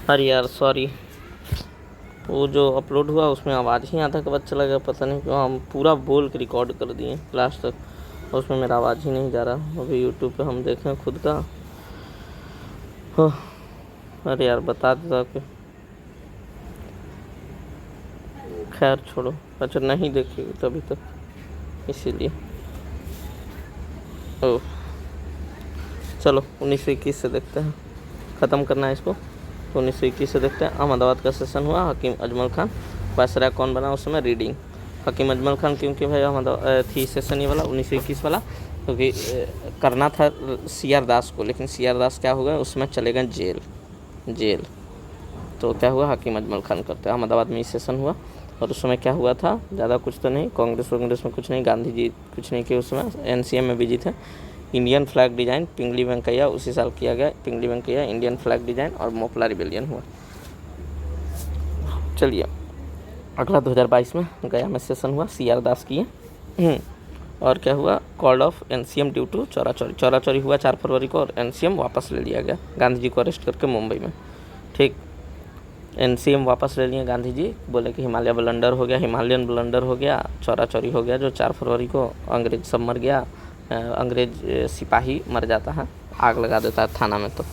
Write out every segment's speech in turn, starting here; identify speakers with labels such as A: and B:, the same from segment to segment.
A: अरे यार सॉरी, वो जो अपलोड हुआ उसमें आवाज़ ही आधा के बाद चला गया, पता नहीं क्यों। हम पूरा बोल के रिकॉर्ड कर दिए लास्ट तक, उसमें मेरा आवाज़ ही नहीं जा रहा। अभी यूट्यूब पे हम देखें खुद का। अरे यार बता देता कि, खैर छोड़ो। अच्छा नहीं देखी तभी तक, इसीलिए। ओह चलो 1921 से देखते हैं, ख़त्म करना है इसको। तो 1921 से देखते हैं। अहमदाबाद का सेशन हुआ, हकीम अजमल खान वायसराय कौन बना उस समय? रीडिंग। हकीम अजमल खान क्योंकि भाई अहमदाबाद थी सेशन ये वाला 1921 वाला, क्योंकि करना था CR दास को, लेकिन CR दास क्या हो गया उसमें चले गए जेल। तो क्या हुआ, हकीम अजमल खान करते। अहमदाबाद में सेशन हुआ और उस समय क्या हुआ था, ज़्यादा कुछ तो नहीं, कांग्रेस में कुछ नहीं, गांधी जी कुछ नहीं किए उस समय, NCM में बिजी थे। इंडियन फ्लैग डिज़ाइन पिंगली वेंकैया उसी साल किया गया, पिंगली वेंकैया इंडियन फ्लैग डिज़ाइन, और मोपला रिबेलियन हुआ। चलिए अगला 2022 में गया में सेशन हुआ, CR दास किए। और क्या हुआ, call off NCM due to Chaura Chauri हुआ 4 फरवरी को, और NCM वापस ले लिया गया गांधी जी को अरेस्ट करके मुंबई में। ठीक, NCM वापस ले लिए गांधी जी, बोले कि हिमालयन ब्लंडर हो गया, चौरा चौरी हो गया, जो 4 फरवरी को अंग्रेज सब मर गया, अंग्रेज सिपाही मर जाता है, आग लगा देता है थाना में। तो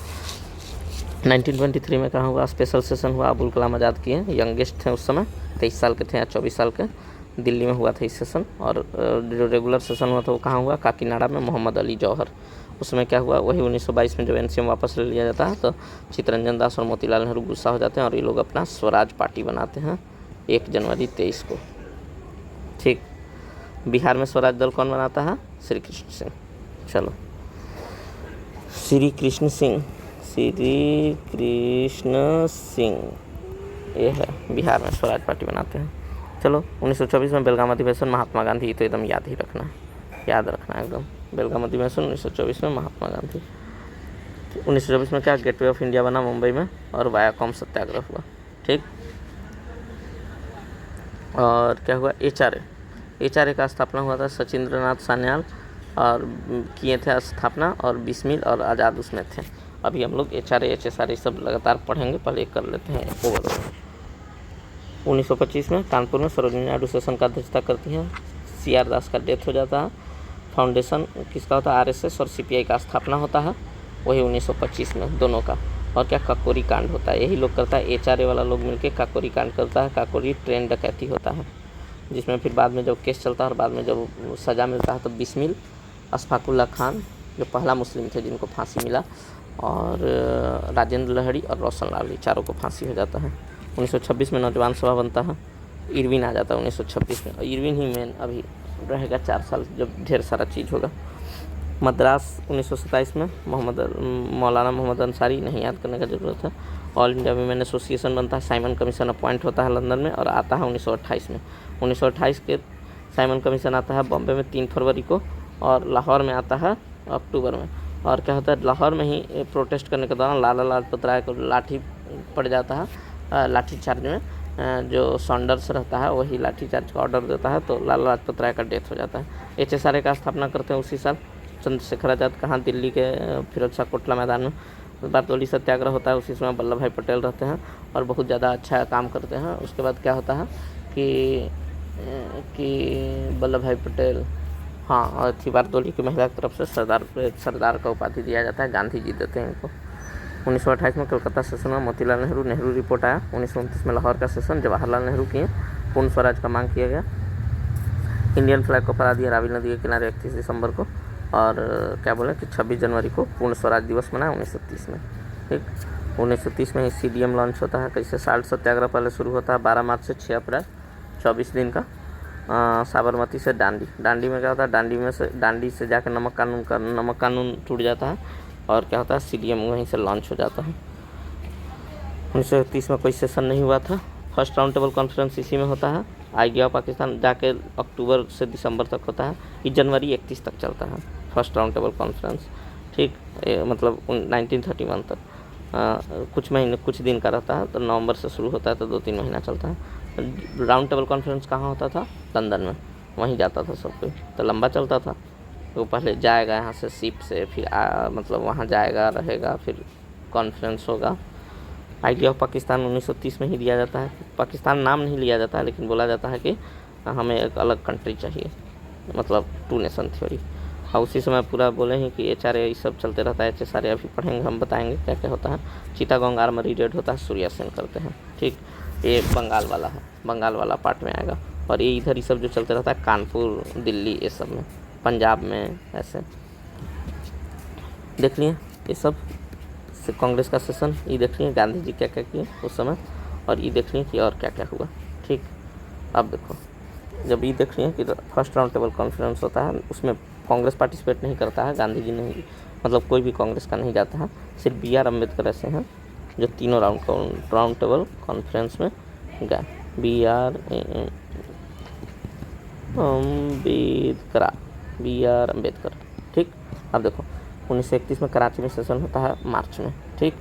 A: 1923 में कहाँ हुआ, स्पेशल सेशन हुआ, अबुल कलाम आज़ाद किए, यंगेस्ट थे उस समय, 23 साल के थे या 24 साल के, दिल्ली में हुआ था इस सेशन। और जो रेगुलर सेशन हुआ था वो कहाँ हुआ, काकीनाडा में, मोहम्मद अली जौहर। उसमें क्या हुआ, वही 1922 में जब NCM वापस ले लिया जाता है तो चित्तरंजन दास और मोतीलाल नेहरू गुस्सा हो जाते हैं और ये लोग अपना स्वराज पार्टी बनाते हैं 1 जनवरी 23 को। ठीक, बिहार में स्वराज दल कौन बनाता है, श्री कृष्ण सिंह। चलो, श्री कृष्ण सिंह ये है, बिहार में स्वराज पार्टी बनाते हैं। चलो 1924 में बेलगाम अधिवेशन, महात्मा गांधी, तो एकदम याद रखना है एकदम। बेलगाम अधिवेशन 1924 में महात्मा गांधी। 1924 में क्या, गेटवे ऑफ इंडिया बना मुंबई में, और वायाकॉम सत्याग्रह हुआ। ठीक, और क्या हुआ, HRA का स्थापना हुआ था, सचिंद्र नाथ सान्याल और किए थे स्थापना, और बिस्मिल और आज़ाद उसमें थे। अभी हम लोग HRA HSRA सब लगातार पढ़ेंगे, पहले कर लेते हैं ओवरऑल। 1925 में कानपुर में सरोजिनी नायडू सेशन का अध्यक्षता करती हैं, CR दास का डेथ हो जाता है। फाउंडेशन किसका होता है, RSS और CPI का स्थापना होता है, वही 1925 में दोनों का। और क्या, काकोरी कांड होता है, यही लोग करता है, HRA वाला लोग मिलकर काकोरी कांड करता है। काकोरी ट्रेन डकैती होता है, जिसमें फिर बाद में जब केस चलता है और बाद में जब सज़ा मिलता है तो बिस्मिल, अशफाकुल्ला खान जो पहला मुस्लिम थे जिनको फांसी मिला, और राजेंद्र लहड़ी और रोशन लाल, चारों को फांसी हो जाता है। 1926 में नौजवान सभा बनता है, इरविन आ जाता है 1926 में, और इरविन ही मेन अभी रहेगा 4 साल जब ढेर सारा चीज़ होगा। मद्रास 1927 में मौलाना मोहम्मद अंसारी, नहीं याद करने का ज़रूरत है। ऑल इंडिया वीमेन एसोसिएशन बनता है, साइमन कमीशन अपॉइंट होता है लंदन में, और आता है 1928 में। 1928 के साइमन कमीशन आता है बॉम्बे में 3 फरवरी को, और लाहौर में आता है अक्टूबर में। और क्या होता है, लाहौर में ही प्रोटेस्ट करने के दौरान लाला लाजपत राय को लाठी पड़ जाता है, लाठी चार्ज में जो सॉन्डर्स रहता है वही लाठी चार्ज का ऑर्डर देता है, तो लाला लाजपत राय का डेथ हो जाता है। HSRA का स्थापना करते हैं उसी साल चंद्रशेखर आज़ाद, कहाँ, दिल्ली के फिरोज शाह कोटला मैदान में। बारदोली सत्याग्रह होता है, उसी समय वल्लभ भाई पटेल रहते हैं और बहुत ज़्यादा अच्छा काम करते हैं। उसके बाद क्या होता है कि वल्लभ भाई पटेल, हाँ, और थी बारदोली की महिला की तरफ से सरदार का उपाधि दिया जाता है, गांधी जी देते हैं इनको। 1928 में कलकत्ता सेशन में मोतीलाल नेहरू रिपोर्ट आया। 1929 में लाहौर का सेशन, जवाहरलाल नेहरू किए, पूर्ण स्वराज का मांग किया गया। इंडियन फ्लैग को फहरा दिया रावी नदी के किनारे 31 दिसंबर को, और क्या बोले कि 26 जनवरी को पूर्ण स्वराज दिवस मनाया 1930 में। ठीक, 1930 में CDM लॉन्च होता है। कैसे, साल्ट सत्याग्रह पहले शुरू होता है 12 मार्च से 6 अप्रैल, 24 दिन का। साबरमती से डांडी में क्या होता है, डांडी से जाकर नमक कानून टूट जाता है, और क्या होता है, CDM वहीं से लॉन्च हो जाता है। 1931 में कोई सेशन नहीं हुआ था। फर्स्ट राउंड टेबल कॉन्फ्रेंस इसी में होता है। आइडिया पाकिस्तान जाके अक्टूबर से दिसंबर तक होता है, ये जनवरी 31 तक चलता है फर्स्ट राउंड टेबल कॉन्फ्रेंस। ठीक, मतलब 1931 तक कुछ दिन का रहता है, तो नवंबर से शुरू होता है तो 2-3 महीना चलता है। राउंड टेबल कॉन्फ्रेंस कहाँ होता था, लंदन में, वहीं जाता था सब कोई, तो लंबा चलता था। तो पहले जाएगा यहाँ से शिप से, फिर मतलब वहाँ जाएगा, रहेगा, फिर कॉन्फ्रेंस होगा, आइडिया ऑफ पाकिस्तान 1930 में ही दिया जाता है। पाकिस्तान नाम नहीं लिया जाता है, लेकिन बोला जाता है कि हमें एक अलग कंट्री चाहिए, मतलब 2 नेशन थ्योरी। और उसी समय पूरा बोले हैं कि HRA ये सब चलते रहता है। HSRA अभी पढ़ेंगे, हम बताएंगे क्या क्या होता है। चिटागोंग आर्मरी रेड होता है, सूर्या सेन करते हैं, ठीक। ये बंगाल वाला है, बंगाल वाला पार्ट में आएगा। और ये इधर ही सब जो चलते रहता है कानपुर, दिल्ली, ये सब में, पंजाब में, ऐसे देख लिए ये सब कांग्रेस का सेशन। ये देख लिए गांधी जी क्या क्या किए उस समय, और ये देख लिए कि और क्या क्या हुआ, ठीक। अब देखो, जब ये देख लिए कि फर्स्ट राउंड टेबल कॉन्फ्रेंस होता है, उसमें कांग्रेस पार्टिसिपेट नहीं करता है, गांधी जी नहीं, मतलब कोई भी कांग्रेस का नहीं जाता है, सिर्फ BR अम्बेडकर ऐसे हैं जो तीनों राउंड टेबल कॉन्फ्रेंस में गए। BR अम्बेडकर, ठीक। अब देखो 1931 में कराची में सेशन होता है, मार्च में, ठीक।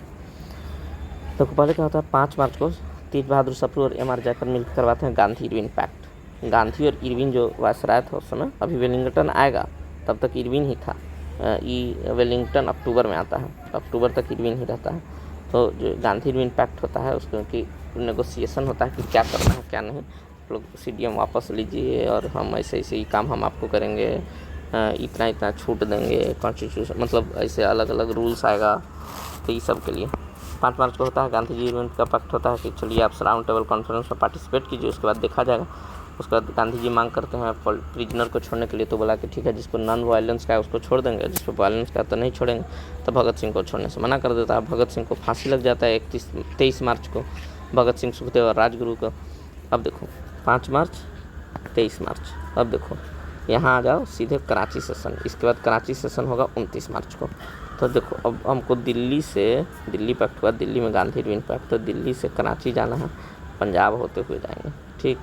A: तो पहले क्या होता है, 5 मार्च को तेज बहादुर सप्रू और MR जयकर मिलकर करवाते हैं गांधी इरविन पैक्ट। गांधी और इरविन जो वायसराय था उस समय, अभी वेलिंगटन आएगा, तब तक इरविन ही था। वेलिंगटन अक्टूबर में आता है, अक्टूबर तक इरविन ही रहता है। तो जो गांधी इरविन पैक्ट होता है, उसको की नेगोशिएशन होता है कि क्या करना है क्या नहीं। लोग CDM वापस लीजिए और हम ऐसे ऐसे ही काम हम आपको करेंगे, इतना इतना छूट देंगे, कॉन्स्टिट्यूशन, मतलब ऐसे अलग अलग रूल्स आएगा। तो ये सब के लिए 5 मार्च को होता है गांधी जी इवेंट का पैक्ट होता है कि चलिए आप राउंड टेबल कॉन्फ्रेंस में पार्टिसिपेट कीजिए, उसके बाद देखा जाएगा। उसके बाद गांधी जी मांग करते हैं प्रिजनर को छोड़ने के लिए, तो बोला कि ठीक है, जिसको नॉन वायलेंस का है उसको छोड़ देंगे, जिसको वायलेंस का है तो नहीं छोड़ेंगे। तो भगत सिंह को छोड़ने से मना कर देता है। भगत सिंह को फांसी लग जाता है 23 मार्च को, भगत सिंह, सुखदेव और राजगुरु को। अब देखो 5 मार्च, 23 मार्च। अब देखो यहाँ आ जाओ सीधे कराची सेशन, इसके बाद कराची सेशन होगा 29 मार्च को। तो देखो अब हमको दिल्ली पैक्ट हुआ, दिल्ली में गांधी इरविन पैक्ट, तो दिल्ली से कराची जाना है, पंजाब होते हुए जाएंगे, ठीक।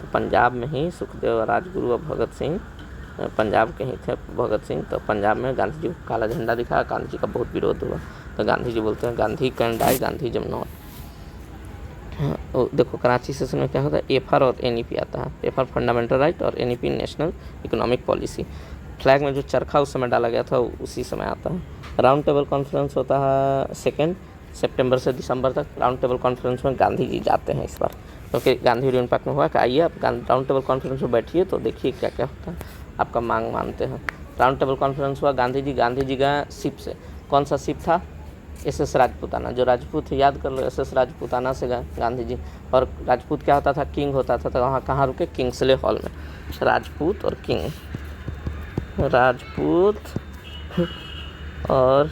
A: तो पंजाब में ही सुखदेव, राजगुरु और भगत सिंह, पंजाब के ही थे भगत सिंह। तो पंजाब में गांधी जी को काला झंडा दिखाया, गांधी जी का बहुत विरोध हुआ। तो गांधी जी बोलते हैं गांधी कैन डाई, गांधी जम नॉट। देखो कराची सेशन में क्या होता है, FR और NEP आता है। FR फंडामेंटल राइट और NEP national economic policy. Flag में जो चरखा उस समय डाला गया था उसी समय आता है। राउंड टेबल कॉन्फ्रेंस होता है 2 सितंबर से दिसंबर तक। राउंड टेबल कॉन्फ्रेंस में गांधी जी जाते हैं इस बार, क्योंकि गांधी इरविन पैक्ट में हुआ कि आइए आप राउंड टेबल कॉन्फ्रेंस में बैठिए तो देखिए क्या क्या होता है, आपका मांग मानते हैं। राउंड टेबल कॉन्फ्रेंस हुआ, गांधी जी गए शिप से। कौन सा शिप था, SS राजपूताना। जो राजपूत है याद कर लो, SS राजपूताना से गए गांधी जी। और राजपूत क्या होता था, किंग होता था। तो वहाँ कहाँ रुके, किंग्सले हॉल में। राजपूत और किंग, राजपूत और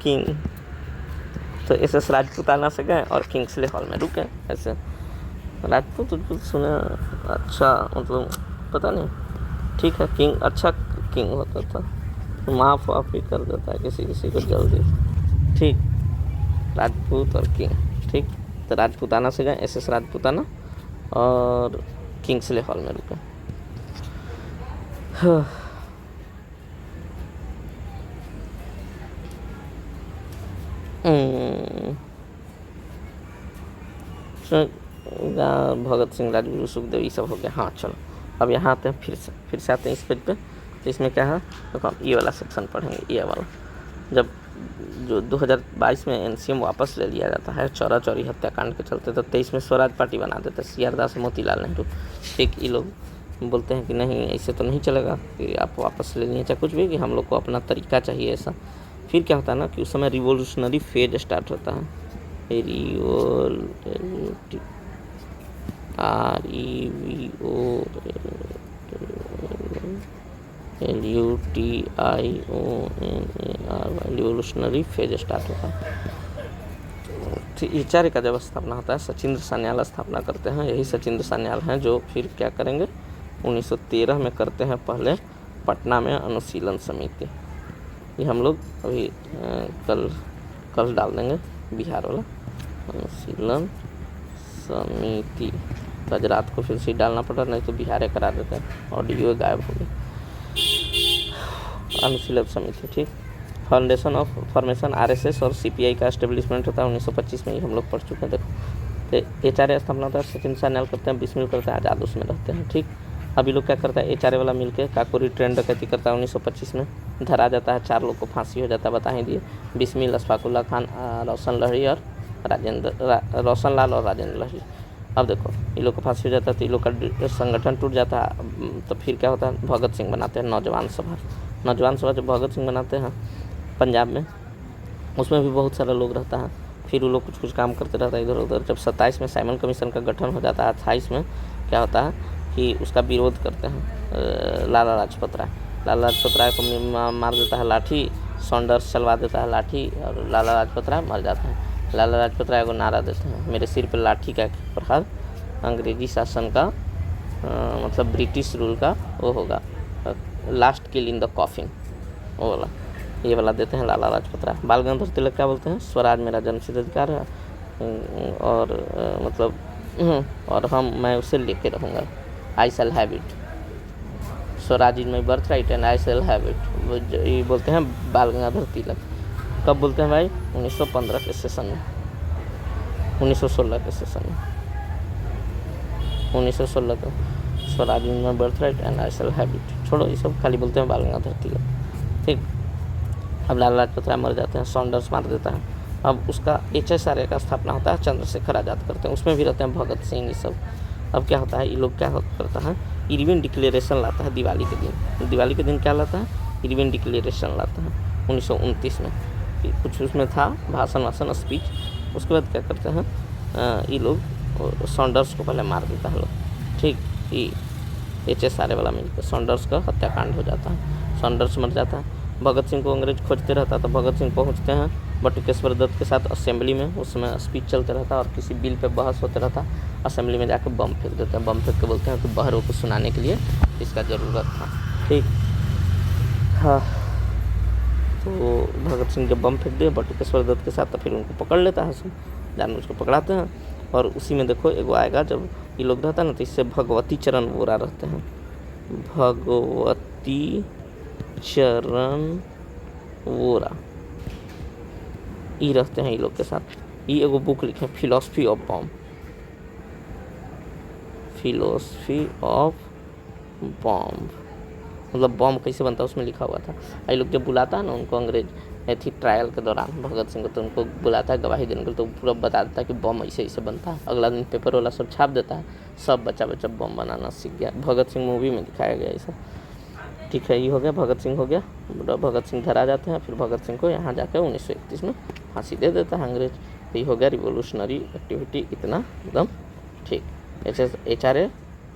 A: किंग, तो SS राजपूताना से गए और किंग्सले हॉल में रुके। ऐसे राजपूत सुने, अच्छा मतलब पता नहीं, ठीक है। किंग अच्छा किंग होता था, माफ़ ही कर देता है किसी को जल्दी, ठीक। राजपूत और किंग, ठीक। तो राजपूताना से गए, SS राजपूताना, और किंग्सले हॉल में रुके। भगत सिंह, राजगुरु, सुखदेव, ये सब हो गया। हाँ चलो अब यहाँ आते हैं, फिर से आते हैं इस पेज पे। तो इसमें क्या है, तो हम ये वाला सेक्शन पढ़ेंगे, ये वाला। जब जो 2022 में NCM वापस ले लिया जाता है चौरा चौरी हत्याकांड के चलते, तो 23 में स्वराज पार्टी बना देते CR दास, मोतीलाल नेहरू, ठीक। ये लोग बोलते हैं कि नहीं ऐसे तो नहीं चलेगा कि आप वापस ले लिए चाहे कुछ भी, कि हम लोग को अपना तरीका चाहिए ऐसा। फिर क्या होता है ना कि उस समय रिवोल्यूशनरी फेज स्टार्ट होता है, रिवोल्यूशनरी फेज स्टार्ट होता है। HRA का जब स्थापना होता है, सचिंद्र सान्याल स्थापना करते हैं। यही सचिंद्र सान्याल हैं जो फिर क्या करेंगे, 1913 में करते हैं पहले पटना में अनुशीलन समिति। ये हम लोग अभी कल डाल देंगे, बिहार वाला अनुशीलन समिति। तो आज रात को फिर से डालना पड़ा, नहीं तो बिहार करा देते हैं, ऑडियो गायब हो गई। अनुशीलन समिति, ठीक। फाउंडेशन ऑफ फॉर्मेशन RSS और CPI का एस्टेब्लिशमेंट होता है 1925 में, ही हम लोग पढ़ चुके हैं। देखो तो HRA स्थापना होता है, सचिन सान्याल करते हैं, बिस्मिल करते हैं, आज़ाद उसमें रहते हैं, ठीक। अभी लोग क्या करता है, HRA वाला मिलके काकोरी ट्रेन डकैती करता है 1925 में, धरा जाता है, 4 लोग को फांसी हो जाता है, बता ही दिए। बिस्मिल, अशफाकुल्ला खान, रोशन लहरी और रोशन लाल और राजेंद्र लहरी। अब देखो ये लोग को फांसी हो जाता है तो ये लोग का संगठन टूट जाता है। तो फिर क्या होता है, भगत सिंह बनाते हैं नौजवान सभा। नौजवान सभा जब भगत सिंह बनाते हैं पंजाब में, उसमें भी बहुत सारा लोग रहता है। फिर वो लोग कुछ कुछ काम करते रहता है इधर उधर। जब 27 में साइमन कमीशन का गठन हो जाता है, 28 में क्या होता है कि उसका विरोध करते हैं लाला लाजपत राय। लाला लाजपत राय को मार देता है लाठी, सॉन्डर्स चलवा देता है लाठी और लाला लाजपत राय मर जाता है। लाला लाजपत राय को नारा देते हैं, मेरे सिर पर लाठी का प्रहार, अंग्रेजी शासन का मतलब ब्रिटिश रूल का वो होगा, last kill in the coffin, वो वाला ये वाला देते हैं लाला लाजपत राय। बाल गंगाधर तिलक क्या बोलते हैं, स्वराज मेरा जन्मसिद्ध अधिकार है और और मैं उसे लेके रहूँगा, I shall have it, Swaraj is my birth right and I shall have it, ये बोलते हैं बाल गंगाधर तिलक। कब बोलते हैं भाई, 1915 के सेशन में, 1916 के सेशन में, 1916 का Swaraj is my birth right and I shall have it. छोड़ो ये सब, खाली बोलते हैं बाल गंगाधर तिलक। ठीक, अब लाला लाजपत राय मर जाते हैं, सॉन्डर्स मार देता है। अब उसका HSRA का स्थापना होता है, चंद्रशेखर आज़ाद करते हैं, उसमें भी रहते हैं भगत सिंह ये सब। अब क्या होता है, ये लोग क्या करता है, इरविन डिक्लेरेशन लाता है दिवाली के दिन। दिवाली के दिन क्या लाता है, इरविन डिक्लेरेशन लाता है 1929 में। कुछ उसमें था भाषण वाषण स्पीच। उसके बाद क्या करते हैं ये लोग, सॉन्डर्स को पहले मार देता है लोग। ठीक, ये HSRA वाला मिलकर सॉन्डर्स का हत्याकांड हो जाता है, सॉन्डर्स मर जाता है। भगत सिंह को अंग्रेज खोजते रहता, तो भगत सिंह पहुंचते हैं बटुकेश्वर दत्त के साथ असेंबली में। उस समय स्पीच चलते रहता और किसी बिल पे बहस होते रहता। असेंबली में जाकर बम फेंक देते हैं, बम फेंक के बोलते हैं कि बहरों को सुनाने के लिए इसका ज़रूरत था। ठीक, हाँ, तो भगत सिंह जब बम फेंक दिए बटुकेश्वर दत्त के साथ, तो फिर उनको पकड़ लेता है, जानबूझ को पकड़ाते हैं। और उसी में देखो एगो आएगा, जब ये लोग रहता है ना, तो इससे भगवती चरण वोरा रहते हैं, भगवती चरण वोरा ये रहते हैं ये लोग के साथ। ये एगो बुक लिखे, philosophy of bomb, philosophy of bomb, मतलब बॉम्ब कैसे बनता है उसमें लिखा हुआ था। ये लोग जब बुलाता है ना उनको अंग्रेज थी ट्रायल के दौरान भगत सिंह को, तो उनको बुलाता है गवाही देने के लिए, तो पूरा बता देता है कि बम ऐसे ऐसे बनता है। अगला दिन पेपर वाला सब छाप देता है, सब बच्चा बच्चा बम बनाना सीख गया। भगत सिंह मूवी में दिखाया गया ऐसा। ठीक है, ये हो गया, भगत सिंह हो गया। भगत सिंह धरा जाते हैं, फिर भगत सिंह को यहाँ जाकर 1931 में फांसी दे देता है अंग्रेज। तो ये हो गया रिवोल्यूशनरी एक्टिविटी, इतना एकदम ठीक। HRA,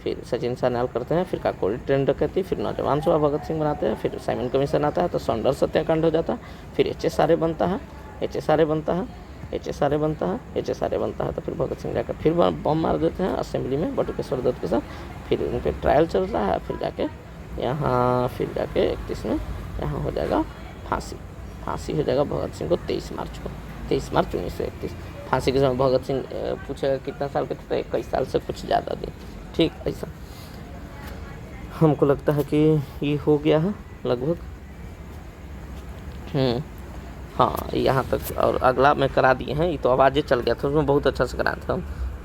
A: फिर सचिन सान्याल करते हैं, फिर काकोरी ट्रेन डकैती, फिर नौजवान सभा भगत सिंह बनाते हैं, फिर साइमन कमीशन आता है तो सॉन्डर्स हत्याकांड हो जाता है, फिर HSRA बनता है, HSRA बनता है, HSRA बनता है, HSRA बनता है। तो फिर भगत सिंह जाकर फिर बम मार देते हैं असेंबली में बटुकेश्वर दत्त के साथ। फिर उन पर ट्रायल चल रहा है, फिर जाके यहाँ, फिर जाके 31 में यहाँ हो जाएगा फांसी। फांसी हो जाएगा भगत सिंह को 23 मार्च को, 23 मार्च 1931। फांसी के समय भगत सिंह पूछेगा कितना साल के थे, तो 21 साल से कुछ ज़्यादा दिन। ठीक, ऐसा हमको लगता है कि ये हो गया है लगभग। हाँ, यहाँ तक। और अगला मैं करा दिए हैं, ये तो आवाज़ें चल गया था, उसमें बहुत अच्छा से कराया था।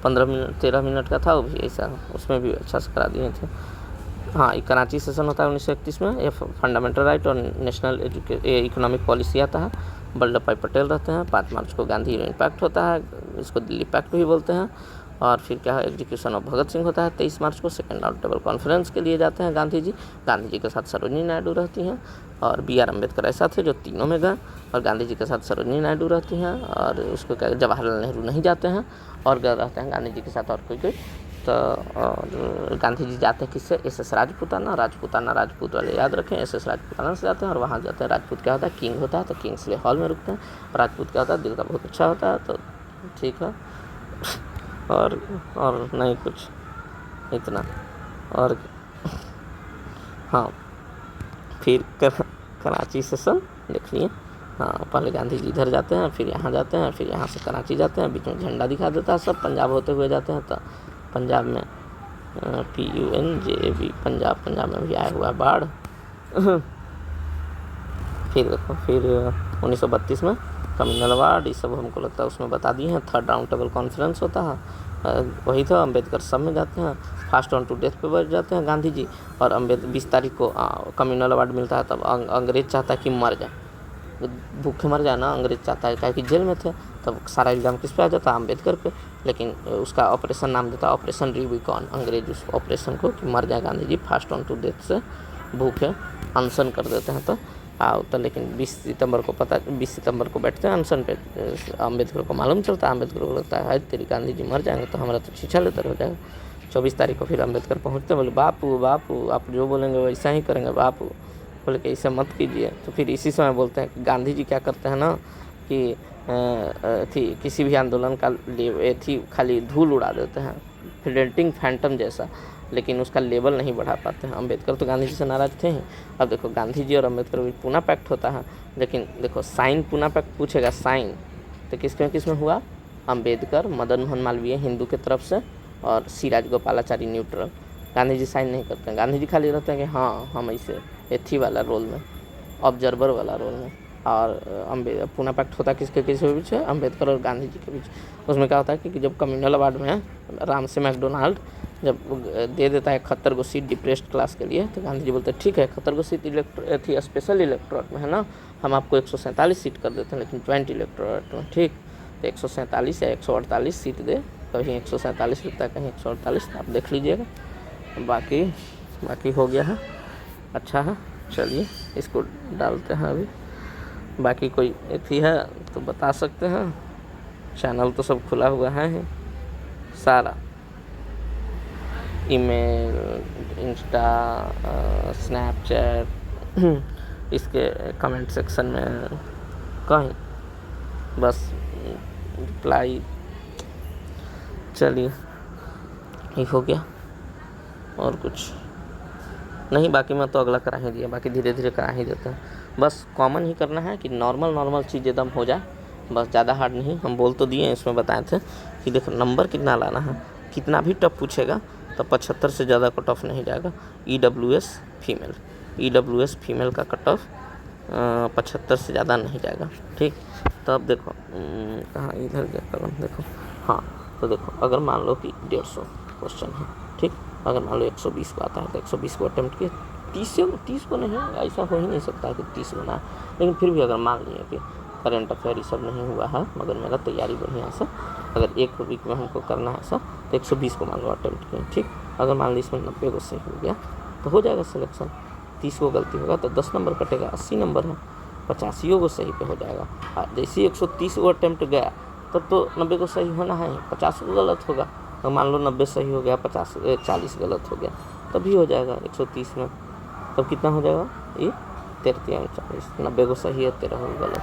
A: 15 मिनट 13 मिनट का था वो भी ऐसा, उसमें भी अच्छा से करा दिए थे। हाँ, ये कराची सेशन होता है 1931 में। ये फंडामेंटल राइट और नेशनल इकोनॉमिक पॉलिसी आता है। वल्लभ भाई पटेल रहते हैं। 5 मार्च को गांधी पैक्ट होता है, इसको दिल्ली पैक्ट भी बोलते हैं। और फिर क्या है, एग्जीक्यूशन ऑफ भगत सिंह होता है 23 मार्च को। सेकेंड राउंड टेबल कॉन्फ्रेंस के लिए जाते हैं गांधी जी। गांधी जी के साथ सरोजिनी नायडू रहती हैं और BR अम्बेडकर ऐसा थे जो तीनों में गए, और गांधी जी के साथ सरोजिनी नायडू रहती हैं। और उसको क्या, जवाहरलाल नेहरू नहीं जाते हैं और गए रहते हैं गांधी जी के साथ और कोई। तो गांधी जी जाते हैं किससे, SS राजपूताना राजपूत वाले याद रखें, SS राजपूताना से जाते हैं। और वहाँ जाते हैं, राजपूत क्या होता है, किंग होता है, तो किंग्सले हॉल में रुकते हैं। राजपूत क्या होता है, दिल का बहुत अच्छा होता है, तो ठीक है। और नहीं कुछ इतना। और हाँ, फिर कराची सेशन देख लिए। हाँ, पहले गांधी जी इधर जाते हैं, फिर यहाँ जाते हैं, फिर यहाँ से कराची जाते हैं, बीच में झंडा दिखा देता है सब, पंजाब होते हुए जाते हैं। तो पंजाब में PUNJAB, पंजाब में भी आया हुआ है बाढ़। फिर देखो, फिर 1932 में कम्युनल अवार्ड, ये सब हमको लगता है उसमें बता दिए हैं। 3rd राउंड टेबल कॉन्फ्रेंस होता है, वही था। अम्बेडकर सब में जाते हैं, फास्ट ऑन टू डेथ पे बैठ जाते हैं गांधी जी। और 20 तारीख को कम्युनल अवार्ड मिलता है। तब अंग्रेज चाहता है कि मर जाए, भूखे मर जाए ना, अंग्रेज चाहता है, क्या कि जेल में थे, तब सारा इल्ज़ाम किस पे आ जाता, अम्बेडकर पे। लेकिन उसका ऑपरेशन नाम देता ऑपरेशन रिबिकॉन, अंग्रेज उस ऑपरेशन को कि मर जाए Gandhi ji fast on to death से, भूखे अनशन कर देते हैं तो तो लेकिन 20 सितंबर को बैठते हैं अनशन पे। अम्बेडकर को मालूम चलता है, अम्बेडकर को लगता है तेरी गांधी जी मर जाएंगे तो हमारा तो छीछा लेतर हो जाएगा। 24 तारीख को फिर अम्बेडकर पहुँचते, बोले बापू बापू आप जो बोलेंगे वैसा ही करेंगे बापू। बोले कि ऐसा मत कीजिए। तो फिर इसी समय बोलते हैं कि गांधी जी क्या करते हैं ना कि थी किसी भी आंदोलन का थी खाली धूल उड़ा देते हैं, फ्लिंटिंग फैंटम जैसा, लेकिन उसका लेवल नहीं बढ़ा पाते हैं। अम्बेडकर तो गांधी जी से नाराज थे ही। अब देखो गांधी जी और अम्बेडकर भी पूना पैक्ट होता है, लेकिन देखो साइन पूना पैक्ट पूछेगा साइन तो किसमें हुआ, अम्बेडकर मदन मोहन मालवीय हिंदू की तरफ से और सी राजगोपालाचारी न्यूट्रल। गांधी जी साइन नहीं करते हैं, गांधी जी खाली रहते हैं कि हाँ हम ऐसे एथी वाला रोल में, ऑब्जर्वर वाला रोल में। और पूना पैक्ट होता है किसके बीच है, अम्बेडकर और गांधी जी के बीच। उसमें क्या होता है कि जब कम्युनल अवार्ड में राम से मैकडोनाल्ड जब दे देता है 71 को सीट डिप्रेस्ड क्लास के लिए, तो गांधी जी बोलते हैं ठीक है 71 को सीट थी स्पेशल इलेक्टोरेट में है ना, हम आपको 147 सीट कर देते हैं लेकिन ज्वाइंट इलेक्टोरेट में, ठीक। तो 147 या 148 सीट दे, कहीं 147 लिखता है कहीं 148, आप देख लीजिएगा। बाकी हो गया है, अच्छा है। चलिए इसको डालते हैं अभी। बाकी कोई एथी है तो बता सकते हैं, चैनल तो सब खुला हुआ है सारा, ईमेल, इंस्टा, स्नैपचैट, इसके कमेंट सेक्शन में कहीं बस रिप्लाई। चलिए ये हो गया और कुछ नहीं, बाकी मैं तो अगला करा ही दिया, बाकी धीरे धीरे करा ही देते हैं। बस कॉमन ही करना है कि नॉर्मल चीज़ एकदम हो जाए, बस ज़्यादा हार्ड नहीं। हम बोल तो दिए इसमें बताए थे कि देखो नंबर कितना लाना है, कितना भी टफ पूछेगा तो 75 से ज़्यादा कट ऑफ नहीं जाएगा। EWS फीमेल का कट ऑफ 75 से ज़्यादा नहीं जाएगा, ठीक। तो अब देखो कहाँ इधर गया कलम, देखो हाँ, तो देखो अगर मान लो कि 150 क्वेश्चन है, ठीक। अगर मान लो 120 को आता है तो 120 को अटेम्प्ट किए, 30 को नहीं, ऐसा हो ही नहीं सकता कि 30 बना। लेकिन फिर भी अगर मान लिए कि करंट अफेयर ये सब नहीं हुआ है मगर मेरा तैयारी बढ़िया से, अगर एक वीक में हमको करना है ऐसा तो 120 को मान लो अटेम्प्ट किए, ठीक। अगर मान लो इसमें 90 को सही हो गया तो हो जाएगा सिलेक्शन। 30 को गलती होगा तो 10 नंबर कटेगा, 80 नंबर है, 85 को सही पे हो जाएगा। जैसे ही 130 को अटेम्प्ट गया तब तो 90 को सही होना है, 50 को गलत होगा। तो मान लो 90 सही हो गया, 40 गलत हो गया, तभी हो जाएगा 130 में। तब कितना हो जाएगा, ये 43 40, 90 को सही है, 13 को गलत,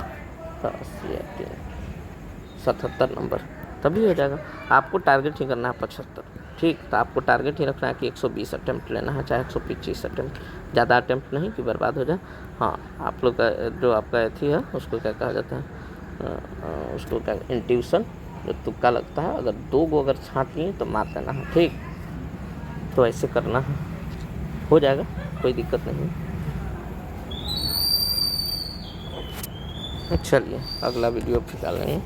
A: 80 77 नंबर, तभी हो जाएगा। आपको टारगेट ही करना है 75, ठीक। तो आपको टारगेट ही रखना है कि 120 अटेम्प्ट लेना है, चाहे 125 अटेम्प्ट, ज़्यादा अटेम्प्ट नहीं कि बर्बाद हो जाए। हाँ, आप लोग का जो आपका एथी है उसको क्या कहा जाता है, उसको क्या, इंट्यूशन, जो तुक्का लगता है, अगर 2 को अगर छाँट लिए तो मार देना है, ठीक। तो ऐसे करना है, हो जाएगा, कोई दिक्कत नहीं। चलिए अगला वीडियो फिर डालेंगे।